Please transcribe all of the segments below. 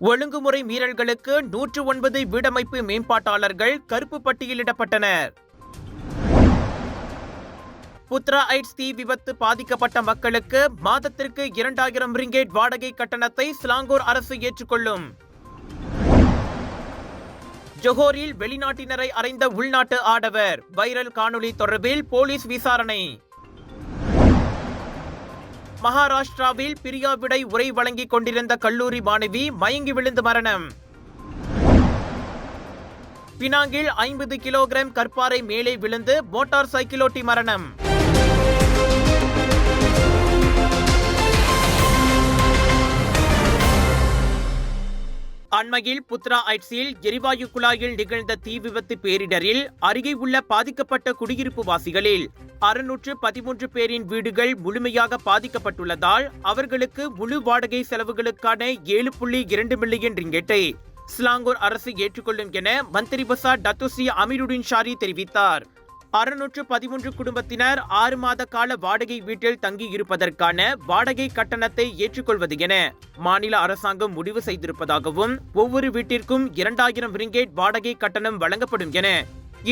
ஒழுங்குமுறை மீறல்களுக்கு 109 வீடமைப்பு மேம்பாட்டாளர்கள் கருப்பு பட்டியலிடப்பட்டனர். புத்ரா ஐட்ஸ் தீ விபத்து பாதிக்கப்பட்ட மக்களுக்கு மாதத்திற்கு 2000 ரிங்கேட் வாடகை கட்டணத்தை சிலாங்கூர் அரசு ஏற்றுக்கொள்ளும். ஜொஹோரில் வெளிநாட்டினரை அறைந்த உள்நாட்டு ஆடவர், வைரல் காணொலி தொடர்பில் போலீஸ் விசாரணை. மகாராஷ்டிராவில் பிரியாவிடை உரை வழங்கிக் கொண்டிருந்த கல்லூரி மாணவி மயங்கி விழுந்து மரணம். பினாங்கில் 50 கிலோகிராம் கற்பாறை மேலே விழுந்து மோட்டார் சைக்கிளோட்டி மரணம். அண்மையில் புத்ரா ஐட்ஸில் எரிவாயு குழாயில் நிகழ்ந்த தீ விபத்து பேரிடரில் அருகே உள்ள பாதிக்கப்பட்ட குடியிருப்பு வாசிகளில் 613 பேரின் வீடுகள் முழுமையாக பாதிக்கப்பட்டுள்ளதால் அவர்களுக்கு முழு வாடகை செலவுகளுக்கான 7.2 மில்லியன் ரிங்கெட்டை சிலாங்கூர் அரசு ஏற்றுக்கொள்ளும் என மந்திரி பசார் டத்துஸ்ரீ அமீருடின் ஷாரி தெரிவித்தார். 613 குடும்பத்தினர் 6 மாத கால வாடகை வீட்டில் தங்கியிருப்பதற்கான வாடகை கட்டணத்தை ஏற்றுக்கொள்வது என மாநில அரசாங்கம் முடிவு செய்திருப்பதாகவும் ஒவ்வொரு வீட்டிற்கும் 2000 ரிங்கேட் வாடகை கட்டணம் வழங்கப்படும் என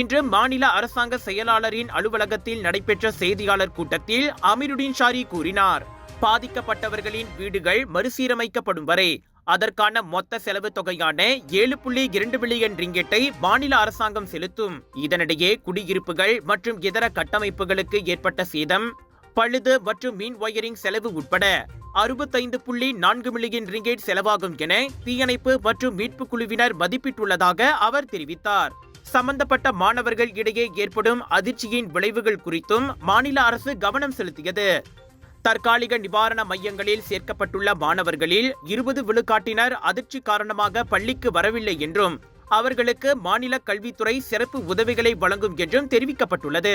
இன்று மாநில அரசாங்க செயலாளரின் அலுவலகத்தில் நடைபெற்ற செய்தியாளர் கூட்டத்தில் அமீருடின் ஷாரி கூறினார். பாதிக்கப்பட்டவர்களின் வீடுகள் மறுசீரமைக்கப்படும் வரை அதற்கான மொத்த செலவு தொகையான 7.2 மில்லியன் ரிங்கெட்டை மாநில அரசாங்கம் செலுத்தும். இதனிடையே குடியிருப்புகள் மற்றும் இதர கட்டமைப்புகளுக்கு ஏற்பட்ட சேதம், பழுது மற்றும் மின் ஒயரிங் செலவு உட்பட 65.4 மில்லியன் ரிங்கெட் செலவாகும் என தீயணைப்பு மற்றும் மீட்பு குழுவினர் மதிப்பிட்டுள்ளதாக அவர் தெரிவித்தார். சம்பந்தப்பட்ட மாணவர்கள் இடையே ஏற்படும் அதிர்ச்சியின் விளைவுகள் குறித்தும் மாநில அரசு கவனம் செலுத்தியது. தற்காலிக நிவாரண மையங்களில் சேர்க்கப்பட்டுள்ள மாணவர்களில் 20 விழுக்காட்டினர் அதிர்ச்சி காரணமாக பள்ளிக்கு வரவில்லை என்றும் அவர்களுக்கு மாநில கல்வித்துறை சிறப்பு உதவிகளை வழங்கும் என்றும் தெரிவிக்கப்பட்டுள்ளது.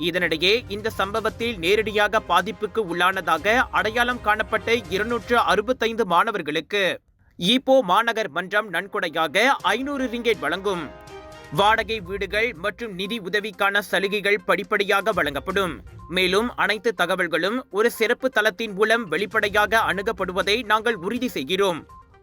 இதனிடையே இந்த சம்பவத்தில் நேரடியாக பாதிப்புக்கு உள்ளானதாக அடையாளம் காணப்பட்ட 265 மாணவர்களுக்கு ஈப்போ மாநகர் மன்றம் நன்கொடையாக 500 ரிங்கெட் வழங்கும். வாடகை வீடுகள் மற்றும் நிதி உதவிக்கான சலுகைகள் படிப்படியாக வழங்கப்படும். மேலும் அனைத்து தகவல்களும் ஒரு சிறப்பு தளத்தின் மூலம் வெளிப்படையாக அணுகப்படுவதை நாங்கள் உறுதி செய்கிறோம்.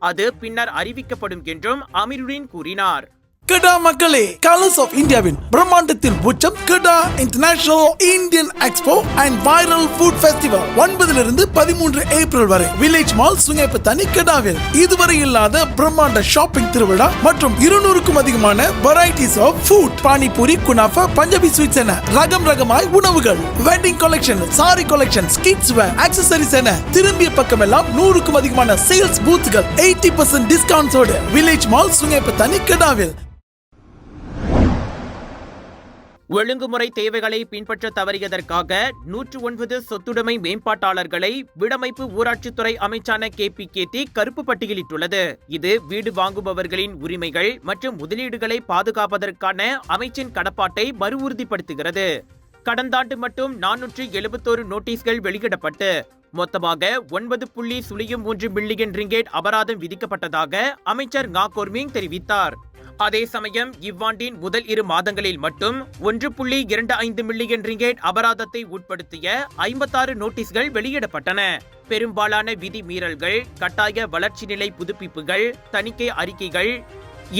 அது பின்னர் அறிவிக்கப்படும் என்றும் அமீருடின் கூறினார். கடா மக்களே, கலர்ஸ் ஆஃப் இந்தியாவின் பிரம்மாண்டத்தின் உச்சம் Kedah international Indian expo and viral food festival 9 - 13 April வரை வில்லேஜ் மால் சுங்கைப்பத்தானி கடாவில் இதுவரை இல்லாத பிரம்மாண்ட ஷாப்பிங் திருவிழா மற்றும் 200க்கும் அதிகமான வெரைட்டிஸ் ஆஃப் ஃபுட், பானிபூரி, குனாஃபா, பஞ்சாபி ஸ்வீட்ஸ் என ரகமாய் உணவுகள், wedding collection, sari collection, kids wear, accessories என திரும்பிய பக்கமெல்லாம் 100க்கும் அதிகமான சேல்ஸ் பூத்துகள் 80% டிஸ்கவுண்ட்ஸோடு வில்லேஜ் மால் சுங்கைப்பத்தானி கடாவில். ஒழுங்குமுறை தேவைகளை பின்பற்ற தவறியதற்காக 109 சொத்துடைமை மேம்பாட்டாளர்களை வீடமைப்பு ஊராட்சித்துறை அமைச்சான KPKT கருப்பு பட்டியலிட்டுள்ளது. இது வீடு வாங்குபவர்களின் உரிமைகள் மற்றும் முதலீடுகளை பாதுகாப்பதற்கான அமைச்சின் கடப்பாட்டை மறுஉறுதிப்படுத்துகிறது. கடந்த ஆண்டு மட்டும் 471 நோட்டீஸ்கள் வெளியிடப்பட்டு மொத்தமாக 9.03 மில்லியன் ரிங்கேட் அபராதம் விதிக்கப்பட்டதாக அமைச்சர் ngா கொர்மிங் தெரிவித்தார். அதே சமயம் இவ்வாண்டின் முதல் 2 மாதங்களில் மட்டும் 1.25 மில்லியன் ரிங்கேட் அபராதத்தை உட்படுத்திய 56 நோட்டீஸ்கள் வெளியிடப்பட்டன. பெரும்பாலான விதி மீறல்கள் கட்டாய வளர்ச்சி நிலை புதுப்பிப்புகள், தணிக்கை அறிக்கைகள்,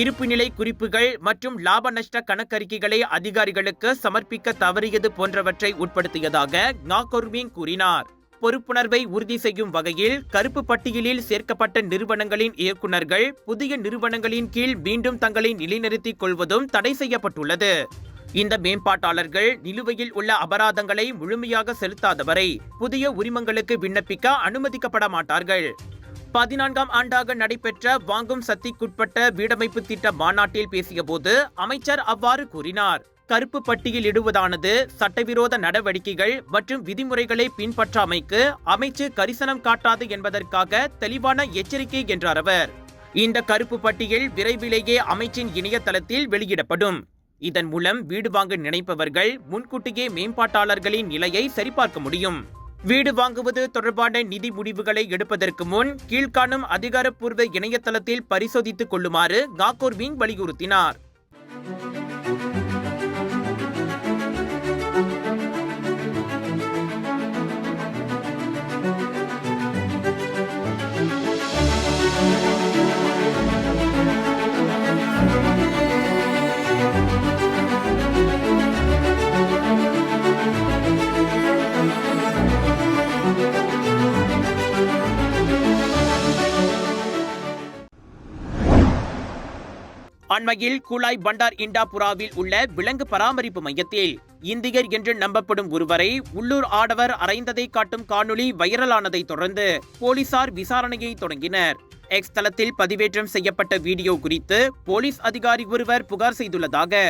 இருப்பு நிலை குறிப்புகள் மற்றும் லாப நஷ்ட கணக்கறிக்கைகளை அதிகாரிகளுக்கு சமர்ப்பிக்க தவறியது போன்றவற்றை உட்படுத்தியதாக ngா கொர்மிங் கூறினார். பொறுப்புணர்வை உறுதி செய்யும் வகையில் கருப்பு பட்டியலில் சேர்க்கப்பட்ட நிறுவனங்களின் இயக்குநர்கள் புதிய நிறுவனங்களின் கீழ் மீண்டும் தங்களை நிலைநிறுத்திக் கொள்வதும் தடை செய்யப்பட்டுள்ளது. இந்த மேம்பாட்டாளர்கள் நிலுவையில் உள்ள அபராதங்களை முழுமையாக செலுத்தாதவரை புதிய உரிமங்களுக்கு விண்ணப்பிக்க அனுமதிக்கப்பட மாட்டார்கள். 14ஆம் ஆண்டாக நடைபெற்ற வாங்கும் சக்திக்குட்பட்ட வீடமைப்பு திட்ட மாநாட்டில் பேசியபோது அமைச்சர் அவ்வாறு கூறினார். கருப்பு பட்டியல் இடுவதானது சட்டவிரோத நடவடிக்கைகள் மற்றும் விதிமுறைகளை பின்பற்றாமைக்கு அமைச்சு கரிசனம் காட்டாது என்பதற்காக தெளிவான எச்சரிக்கை என்றார் அவர். இந்த கருப்பு பட்டியல் விரைவிலேயே அமைச்சின் இணையதளத்தில் வெளியிடப்படும். இதன் மூலம் வீடு வாங்க நினைப்பவர்கள் முன்கூட்டியே மேம்பாட்டாளர்களின் நிலையை சரிபார்க்க முடியும். வீடு வாங்குவது தொடர்பான நிதி முடிவுகளை எடுப்பதற்கு முன் கீழ்காணும் அதிகாரப்பூர்வ இணையதளத்தில் பரிசோதித்துக் கொள்ளுமாறு ngா கொர்மிங் வலியுறுத்தினார். அண்மையில் குலாய் பண்டார் இண்டாபுராவில் உள்ள விலங்கு பராமரிப்பு மையத்தில் இந்தியர் என்று நம்பப்படும் ஒருவரை உள்ளூர் ஆடவர் அறைந்ததை காட்டும் காணொளி வைரலானதை தொடர்ந்து போலீசார் விசாரணையை தொடங்கினர். எக்ஸ் தளத்தில் பதிவேற்றம் செய்யப்பட்ட வீடியோ குறித்து போலீஸ் அதிகாரி ஒருவர் புகார் செய்துள்ளதாக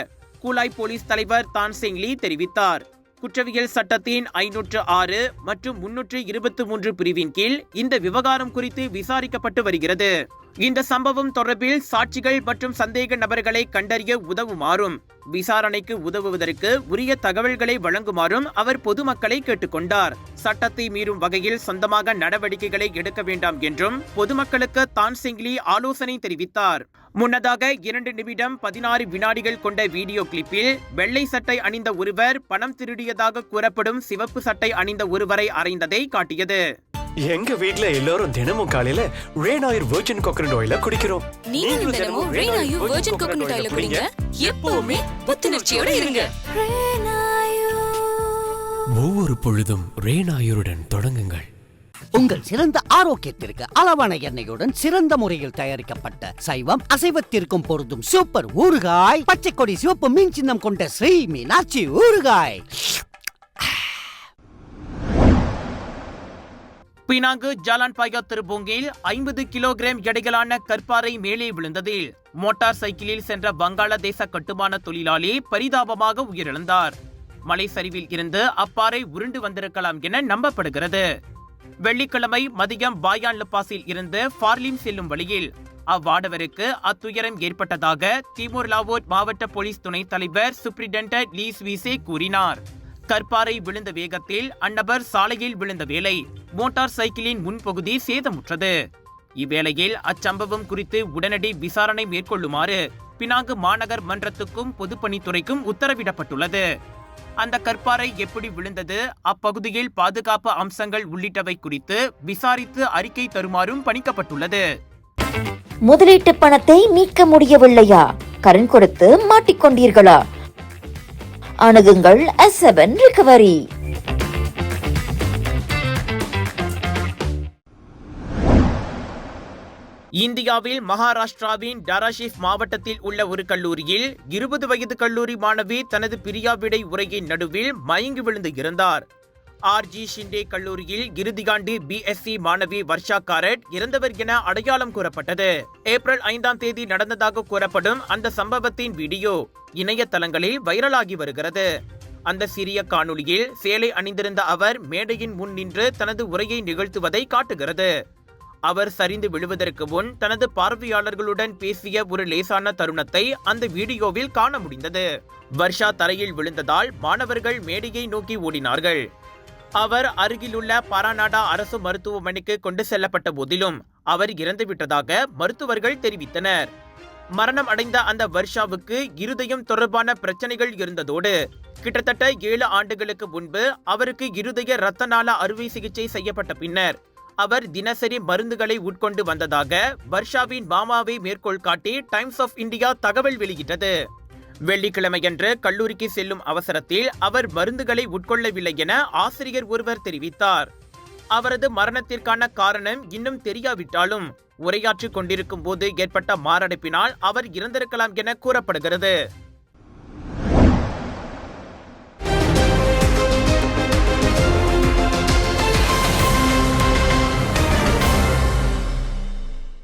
குலாய் போலீஸ் தலைவர் தான்செங் லீ தெரிவித்தார். குற்றவியல் சட்டத்தின் 506 மற்றும் 323 பிரிவின் கீழ் இந்த விவகாரம் குறித்து விசாரிக்கப்பட்டு வருகிறது. இந்த சம்பவம் தொடர்பில் சாட்சிகள் மற்றும் சந்தேக நபர்களை கண்டறிய உதவுமாறும் விசாரணைக்கு உதவுவதற்கு உரிய தகவல்களை வழங்குமாறும் அவர் பொதுமக்களை கேட்டுக்கொண்டார். சட்டத்தை மீறும் வகையில் சொந்தமாக நடவடிக்கைகளை எடுக்க வேண்டாம் என்றும் பொதுமக்களுக்கு தான்செங் லீ ஆலோசனை தெரிவித்தார். முன்னதாக 2 நிமிடம் 16 வினாடிகள் கொண்ட வீடியோ கிளிப்பில் வெள்ளை சட்டை அணிந்த ஒருவர் பணம் திருடியதாக கூறப்படும் சிவப்பு சட்டை அணிந்த ஒருவரை அறைந்ததை காட்டியது. எங்க வீட்ல எல்லாரும் தினமும் காலையில ரெயின் ஆயில் வெர்ஜின் கோகனட் ஆயில குடிக்கிறோம். நீங்களும் தினமும் ரெயின் ஆயில் வெர்ஜின் கோகனட் ஆயில குடிங்க. எப்பவுமே புத்துணர்ச்சியோட இருங்க. ஒவ்வொரு பொழுதும் ரெயின் ஆயிலுடன் தொடங்குங்கள். உங்கள் சிறந்த ஆரோக்கியத்திற்கு அளவான எண்ணெயுடன் சிறந்த முறையில் தயாரிக்கப்பட்ட சைவம் அசைவத்திற்கும் பொருந்தும் சூப்பர் ஊறுகாய், பச்சை கொடி சிவப்பு மீன் சின்னம் கொண்ட ஸ்ரீ மீனாட்சி ஊறுகாய். பினாங்கு ஜாலான்பாயா திருப்பூங்கில் 50 கிலோகிராம் எடையிலான கற்பாறை மேலே விழுந்ததில் மோட்டார் சைக்கிளில் சென்ற வங்காளதேச கட்டுமான தொழிலாளி பரிதாபமாக உயிரிழந்தார். மலை சரிவில் இருந்து அப்பாறை உருண்டு வந்திருக்கலாம் என நம்பப்படுகிறது. வெள்ளிக்கிழமை மதியம் பாயான் லபாஸில் இருந்து ஃபார்லிம் செல்லும் வழியில் அவ்வாடவருக்கு அத்துயரம் ஏற்பட்டதாக திமோர் லாவோட் மாவட்ட போலீஸ் துணைத் தலைவர் சூப்பரிண்டென்டன்ட் லீ ஸ்வீசே கூறினார். கற்பாறை விழுந்த வேகத்தில் அந்நபர் சாலையில் விழுந்த வேளை மோட்டார் சைக்கிளின் முன்பகுதி சேதமுற்றது. இவ்வேளையில் அச்சம்பவம் குறித்து உடனடி விசாரணை மேற்கொள்ளுமாறு பினாங்கு மாநகர் மன்றத்துக்கும் பொதுப்பணித்துறைக்கும் உத்தரவிடப்பட்டுள்ளது. அந்த கற்பாறை எப்படி விழுந்தது, அப்பகுதியில் பாதுகாப்பு அம்சங்கள் உள்ளிட்டவை குறித்து விசாரித்து அறிக்கை தருமாறும் பணிக்கப்பட்டுள்ளது. முதலீட்டு பணத்தை மீட்க முடியவில்லையா? கடன் கொடுத்து மாட்டிக்கொண்டீர்களா? அணுகுங்கள் S7 ரிகவரி. இந்தியாவில் மகாராஷ்டிராவின் டாராஷிவ் மாவட்டத்தில் உள்ள ஒரு கல்லூரியில் 20 வயது கல்லூரி மாணவி தனது பிரியாவிடை உரையின் நடுவில் மயங்கி விழுந்து இறந்தார். RG ஷிண்டே கல்லூரியில் இறுதியாண்டு BSc மாணவி வர்ஷா காரட் இறந்தவர் என அடையாளம் கூறப்பட்டது. ஏப்ரல் 5ஆம் தேதி நடந்ததாக கூறப்படும் அந்த சம்பவத்தின் வீடியோ இணையதளங்களில் வைரலாகி வருகிறது. அந்த சிறிய காணொளியில் சேலை அணிந்திருந்த அவர் மேடையின் முன் நின்று தனது உரையை நிகழ்த்துவதை காட்டுகிறது. அவர் சரிந்து விழுவதற்கு முன் தனது பார்வையாளர்களுடன் பேசிய ஒரு லேசான தருணத்தை அந்த வீடியோவில் காண முடிந்தது. வர்ஷா தரையில் விழுந்ததால் மாணவர்கள் மேடையை நோக்கி ஓடினார்கள். அவர் அருகிலுள்ள பாராநாடா அரசு மருத்துவமனைக்கு கொண்டு செல்லப்பட்ட போதிலும் அவர் இறந்துவிட்டதாக மருத்துவர்கள் தெரிவித்தனர். மரணம் அடைந்த அந்த வர்ஷாவுக்கு இருதயம் தொடர்பான பிரச்சனைகள் இருந்ததோடு கிட்டத்தட்ட 7 ஆண்டுகளுக்கு முன்பு அவருக்கு இருதய இரத்த நாள அறுவை சிகிச்சை செய்யப்பட்ட பின்னர் அவர் தினசரி மருந்துகளை உட்கொண்டு வந்ததாக வர்ஷாவின் மாமாவை மேற்கோள் காட்டி டைம்ஸ் ஆஃப் இந்தியா தகவல் வெளியிட்டது. வெள்ளிக்கிழமையன்று கல்லூரிக்கு செல்லும் அவசரத்தில் அவர் மருந்துகளை உட்கொள்ளவில்லை என ஆசிரியர் ஒருவர் தெரிவித்தார். அவரது மரணத்திற்கான காரணம் இன்னும் தெரியாவிட்டாலும் உரையாற்றிக் கொண்டிருக்கும் போது ஏற்பட்ட மாரடைப்பினால் அவர் இறந்திருக்கலாம் என கூறப்படுகிறது.